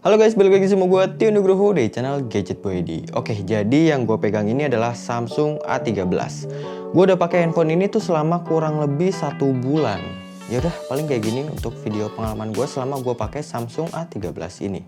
Halo guys, balik lagi sama gue Tio Nugroho di channel Gadget Boy ID. Oke, jadi yang gue pegang ini adalah Samsung A13. Gue udah pakai handphone ini tuh selama kurang lebih 1 bulan. Ya udah, paling kayak gini untuk video pengalaman gue selama gue pakai Samsung A13 ini.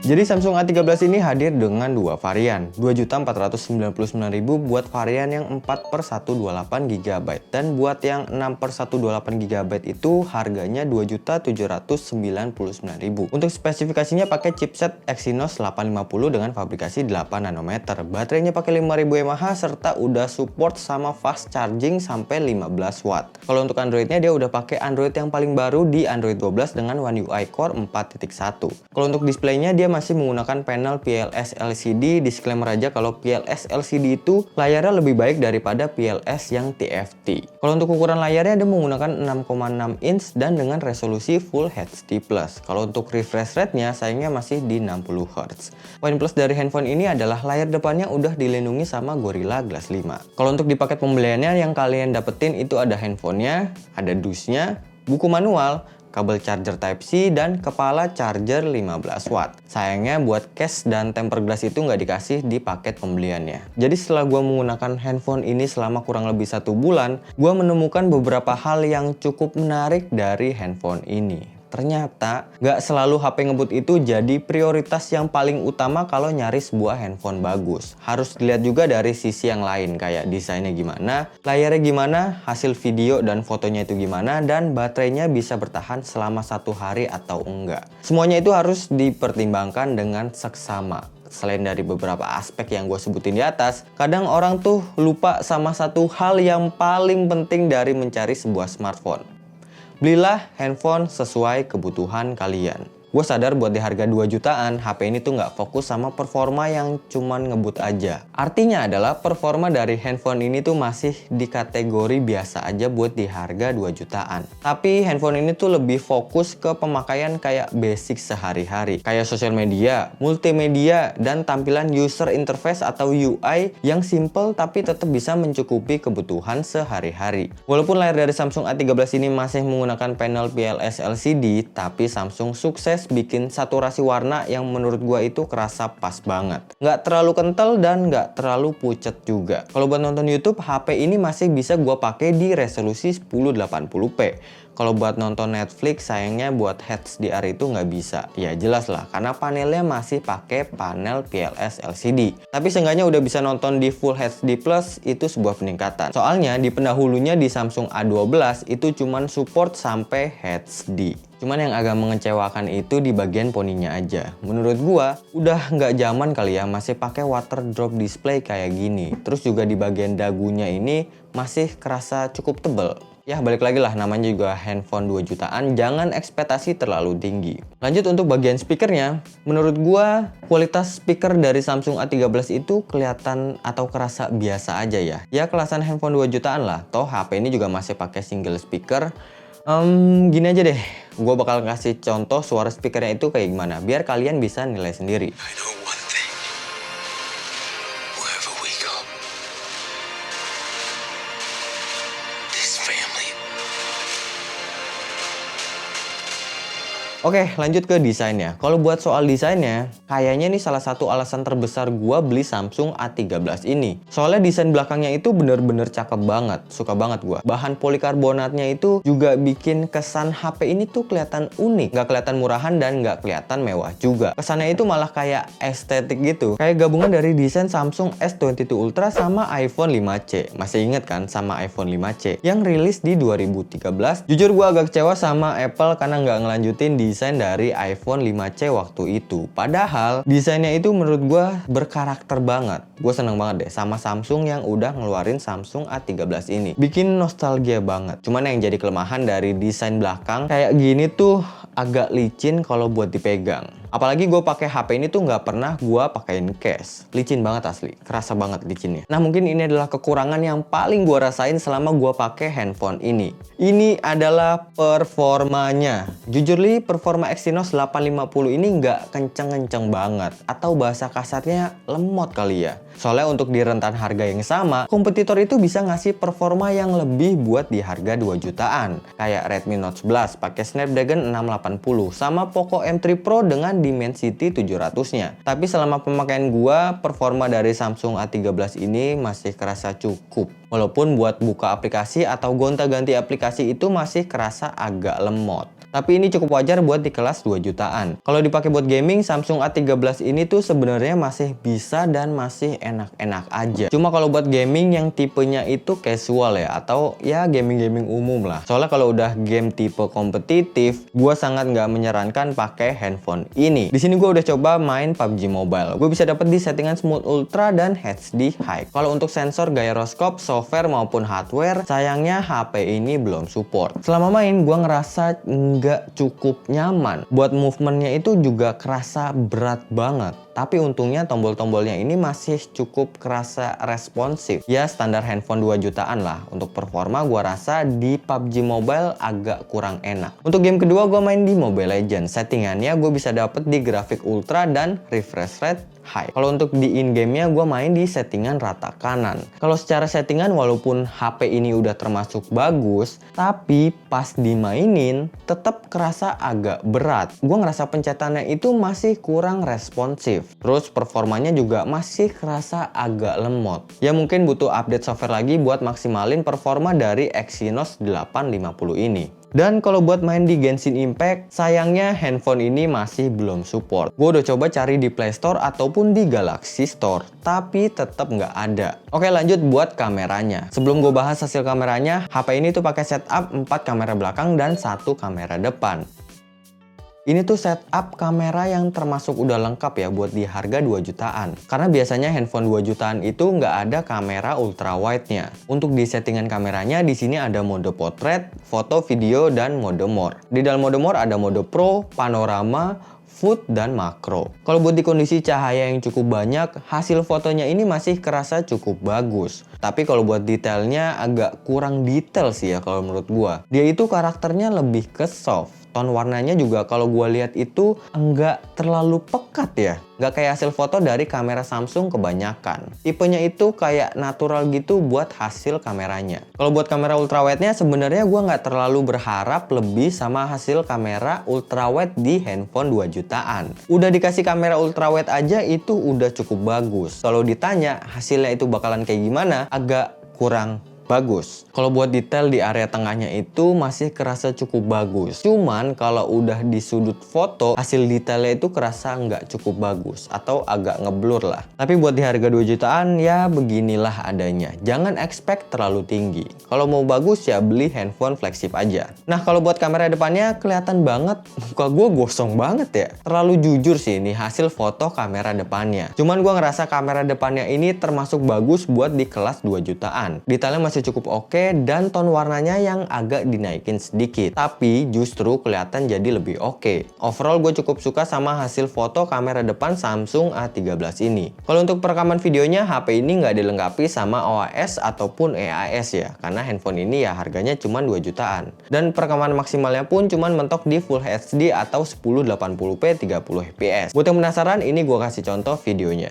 Jadi Samsung A13 ini hadir dengan dua varian, 2.499.000 buat varian yang 4/128GB dan buat yang 6/128GB itu harganya 2.799.000. Untuk spesifikasinya pakai chipset Exynos 850 dengan fabrikasi 8 nanometer, baterainya pakai 5000 mAh serta udah support sama fast charging sampai 15 watt. Kalau untuk Androidnya dia udah pakai Android yang paling baru di Android 12 dengan One UI Core 4.1. Kalau untuk displaynya dia masih menggunakan panel PLS LCD. Disclaimer aja kalau PLS LCD itu layarnya lebih baik daripada PLS yang TFT. Kalau untuk ukuran layarnya dia menggunakan 6,6 inch dan dengan resolusi Full HD+. Kalau untuk refresh rate-nya sayangnya masih di 60 Hz. Poin plus dari handphone ini adalah layar depannya udah dilindungi sama Gorilla Glass 5. Kalau untuk di paket pembeliannya yang kalian dapetin itu ada handphonenya, ada dusnya, buku manual, kabel charger Type-C, dan kepala charger 15 watt. Sayangnya buat case dan tempered glass itu nggak dikasih di paket pembeliannya. Jadi setelah gue menggunakan handphone ini selama kurang lebih 1 bulan, gue menemukan beberapa hal yang cukup menarik dari handphone ini. Ternyata nggak selalu HP ngebut itu jadi prioritas yang paling utama kalau nyari sebuah handphone bagus. Harus dilihat juga dari sisi yang lain kayak desainnya gimana, layarnya gimana, hasil video dan fotonya itu gimana, dan baterainya bisa bertahan selama 1 hari atau enggak. Semuanya itu harus dipertimbangkan dengan seksama. Selain dari beberapa aspek yang gue sebutin di atas, kadang orang tuh lupa sama satu hal yang paling penting dari mencari sebuah smartphone. Belilah handphone sesuai kebutuhan kalian. Gue sadar buat di harga 2 jutaan, HP ini tuh nggak fokus sama performa yang cuman ngebut aja. Artinya adalah performa dari handphone ini tuh masih di kategori biasa aja buat di harga 2 jutaan. Tapi handphone ini tuh lebih fokus ke pemakaian kayak basic sehari-hari. Kayak sosial media, multimedia, dan tampilan user interface atau UI yang simple tapi tetap bisa mencukupi kebutuhan sehari-hari. Walaupun layar dari Samsung A13 ini masih menggunakan panel PLS LCD, tapi Samsung sukses bikin saturasi warna yang menurut gua itu kerasa pas banget. Nggak terlalu kental dan nggak terlalu pucet juga. Kalau buat nonton YouTube, HP ini masih bisa gua pakai di resolusi 1080p. Kalau buat nonton Netflix, sayangnya buat HDR itu nggak bisa. Ya jelas lah, karena panelnya masih pakai panel PLS LCD. Tapi seenggaknya udah bisa nonton di Full HD+, itu sebuah peningkatan. Soalnya di pendahulunya di Samsung A12 itu cuman support sampai HD. Cuman yang agak mengecewakan itu di bagian poninya aja. Menurut gua, udah nggak zaman kali ya masih pakai water drop display kayak gini. Terus juga di bagian dagunya ini masih kerasa cukup tebel. Ya balik lagi lah, namanya juga handphone 2 jutaan, jangan ekspektasi terlalu tinggi. Lanjut untuk bagian speakernya, menurut gua kualitas speaker dari Samsung A13 itu kelihatan atau kerasa biasa aja ya. Ya kelasan handphone 2 jutaan lah, toh HP ini juga masih pakai single speaker. Gini aja deh, gue bakal kasih contoh suara speakernya itu kayak gimana, biar kalian bisa nilai sendiri. Oke, lanjut ke desainnya. Kalau buat soal desainnya, kayaknya ini salah satu alasan terbesar gua beli Samsung A13 ini. Soalnya desain belakangnya itu bener-bener cakep banget, suka banget gua. Bahan polikarbonatnya itu juga bikin kesan HP ini tuh kelihatan unik, nggak kelihatan murahan dan nggak kelihatan mewah juga. Kesannya itu malah kayak estetik gitu, kayak gabungan dari desain Samsung S22 Ultra sama iPhone 5C. Masih inget kan sama iPhone 5C yang rilis di 2013? Jujur gua agak kecewa sama Apple karena nggak ngelanjutin desain dari iPhone 5C waktu itu. Padahal desainnya itu menurut gue berkarakter banget. Gue seneng banget deh sama Samsung yang udah ngeluarin Samsung A13 ini. Bikin nostalgia banget. Cuman yang jadi kelemahan dari desain belakang kayak gini tuh agak licin kalau buat dipegang. Apalagi gue pakai HP ini tuh nggak pernah gue pakein case. Licin banget asli, kerasa banget licinnya. Nah mungkin ini adalah kekurangan yang paling gue rasain selama gue pakai handphone ini. Ini adalah performanya. Jujur li, performa Exynos 850 ini nggak kenceng-kenceng banget. Atau bahasa kasarnya lemot kali ya. Soalnya untuk di rentan harga yang sama, kompetitor itu bisa ngasih performa yang lebih buat di harga 2 jutaan. Kayak Redmi Note 11 pakai Snapdragon 680 sama Poco M3 Pro dengan Dimensity 700-nya. Tapi selama pemakaian gua, performa dari Samsung A13 ini masih kerasa cukup. Walaupun buat buka aplikasi atau gonta-ganti aplikasi itu masih kerasa agak lemot. Tapi ini cukup wajar buat di kelas 2 jutaan. Kalau dipakai buat gaming, Samsung A13 ini tuh sebenarnya masih bisa dan masih enak-enak aja. Cuma kalau buat gaming yang tipenya itu casual ya, atau ya gaming-gaming umum lah. Soalnya kalau udah game tipe kompetitif, gue sangat nggak menyarankan pakai handphone ini. Di sini gue udah coba main PUBG Mobile. Gue bisa dapet di settingan Smooth Ultra dan HD High. Kalau untuk sensor gyroscope, software maupun hardware, sayangnya HP ini belum support. Selama main, gue ngerasa nggak cukup nyaman. Buat movementnya itu juga kerasa berat banget. Tapi untungnya tombol-tombolnya ini masih cukup kerasa responsif. Ya standar handphone 2 jutaan lah. Untuk performa gua rasa di PUBG Mobile agak kurang enak. Untuk game kedua gua main di Mobile Legends. Settingannya gue bisa dapet di grafik ultra dan refresh rate high. Kalau untuk di in-game-nya gue main di settingan rata kanan. Kalau secara settingan walaupun HP ini udah termasuk bagus, tapi pas dimainin tetap kerasa agak berat. Gue ngerasa pencetannya itu masih kurang responsif. Terus performanya juga masih kerasa agak lemot. Ya mungkin butuh update software lagi buat maksimalin performa dari Exynos 850 ini. Dan kalau buat main di Genshin Impact, sayangnya handphone ini masih belum support. Gue udah coba cari di Play Store ataupun di Galaxy Store, tapi tetap nggak ada. Oke lanjut buat kameranya. Sebelum gue bahas hasil kameranya, HP ini tuh pakai setup 4 kamera belakang dan 1 kamera depan. Ini tuh setup kamera yang termasuk udah lengkap ya buat di harga 2 jutaan. Karena biasanya handphone 2 jutaan itu nggak ada kamera ultra wide-nya. Untuk di settingan kameranya di sini ada mode portrait, foto, video, dan mode more. Di dalam mode more ada mode pro, panorama, food, dan makro. Kalau buat di kondisi cahaya yang cukup banyak, hasil fotonya ini masih kerasa cukup bagus. Tapi kalau buat detailnya agak kurang detail sih ya kalau menurut gua. Dia itu karakternya lebih ke soft. Ton warnanya juga kalau gue lihat itu enggak terlalu pekat ya. Nggak kayak hasil foto dari kamera Samsung kebanyakan. Tipenya itu kayak natural gitu buat hasil kameranya. Kalau buat kamera ultrawide-nya sebenarnya gue nggak terlalu berharap lebih sama hasil kamera ultrawide di handphone 2 jutaan. Udah dikasih kamera ultrawide aja itu udah cukup bagus. Kalau ditanya hasilnya itu bakalan kayak gimana, agak kurang bagus. Kalau buat detail di area tengahnya itu masih kerasa cukup bagus. Cuman kalau udah di sudut foto, hasil detailnya itu kerasa nggak cukup bagus atau agak ngeblur lah. Tapi buat di harga 2 jutaan ya beginilah adanya. Jangan expect terlalu tinggi. Kalau mau bagus ya beli handphone flagship aja. Nah kalau buat kamera depannya kelihatan banget muka gue gosong banget ya. Terlalu jujur sih ini hasil foto kamera depannya. Cuman gue ngerasa kamera depannya ini termasuk bagus buat di kelas 2 jutaan. Detailnya masih cukup oke dan ton warnanya yang agak dinaikin sedikit. Tapi justru kelihatan jadi lebih oke. Overall gue cukup suka sama hasil foto kamera depan Samsung A13 ini. Kalau untuk perekaman videonya HP ini nggak dilengkapi sama OAS ataupun EAS ya. Karena handphone ini ya harganya cuma 2 jutaan. Dan perekaman maksimalnya pun cuma mentok di Full HD atau 1080p 30fps. Buat yang penasaran ini gue kasih contoh videonya.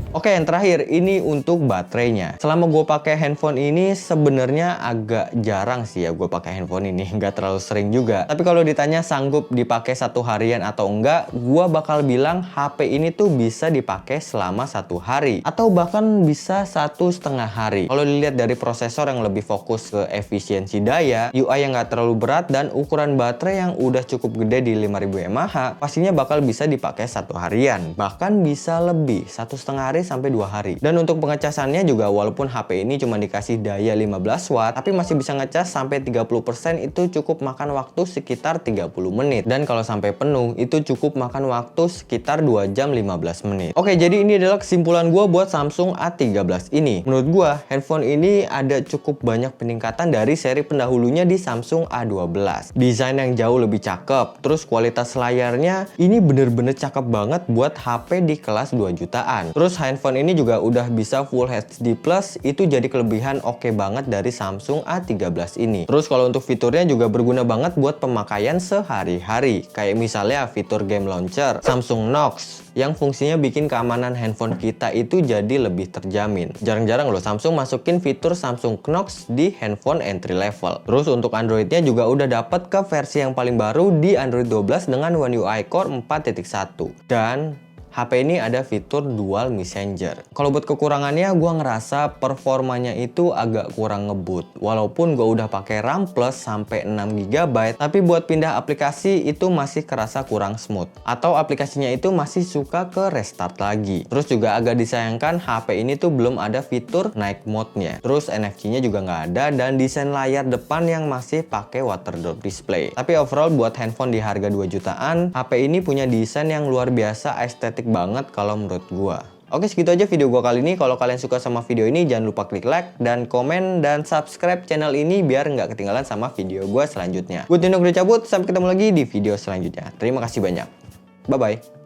Oke, yang terakhir ini untuk baterainya. Selama gue pakai handphone ini sebenarnya agak jarang sih ya gue pakai handphone ini, nggak terlalu sering juga. Tapi kalau ditanya sanggup dipakai 1 harian atau enggak, gue bakal bilang HP ini tuh bisa dipakai selama 1 hari atau bahkan bisa 1,5 hari. Kalau dilihat dari prosesor yang lebih fokus ke efisiensi daya, UI yang nggak terlalu berat, dan ukuran baterai yang udah cukup gede di 5000 mAh, pastinya bakal bisa dipakai 1 harian, bahkan bisa lebih 1,5 hari sampai 2 hari. Dan untuk pengecasannya juga, walaupun HP ini cuma dikasih daya 15 watt, tapi masih bisa ngecas sampai 30%. Itu cukup makan waktu sekitar 30 menit. Dan kalau sampai penuh, itu cukup makan waktu sekitar 2 jam 15 menit. Oke, jadi ini adalah kesimpulan gue buat Samsung A13 ini. Menurut gue, handphone ini ada cukup banyak peningkatan dari seri pendahulunya di Samsung A12. Desain yang jauh lebih cakep, terus kualitas layarnya ini bener-bener cakep banget buat HP di kelas 2 jutaan. Terus handphone ini juga udah bisa Full HD+, itu jadi kelebihan oke banget dari Samsung A13 ini. Terus kalau untuk fiturnya juga berguna banget buat pemakaian sehari-hari. Kayak misalnya fitur game launcher, Samsung Knox, yang fungsinya bikin keamanan handphone kita itu jadi lebih terjamin. Jarang-jarang loh Samsung masukin fitur Samsung Knox di handphone entry level. Terus untuk Androidnya juga udah dapet ke versi yang paling baru di Android 12 dengan One UI Core 4.1. Dan HP ini ada fitur dual messenger. Kalau buat kekurangannya, gue ngerasa performanya itu agak kurang ngebut. Walaupun gue udah pakai RAM plus sampai 6 GB, tapi buat pindah aplikasi itu masih kerasa kurang smooth. Atau aplikasinya itu masih suka ke restart lagi. Terus juga agak disayangkan HP ini tuh belum ada fitur night mode-nya. Terus NFC-nya juga nggak ada, dan desain layar depan yang masih pakai water drop display. Tapi overall buat handphone di harga 2 jutaan, HP ini punya desain yang luar biasa estetik banget kalau menurut gua. Oke, segitu aja video gua kali ini. Kalau kalian suka sama video ini, jangan lupa klik like dan komen dan subscribe channel ini biar nggak ketinggalan sama video gua selanjutnya. Gue Tino udah cabut, sampai ketemu lagi di video selanjutnya. Terima kasih banyak. Bye bye.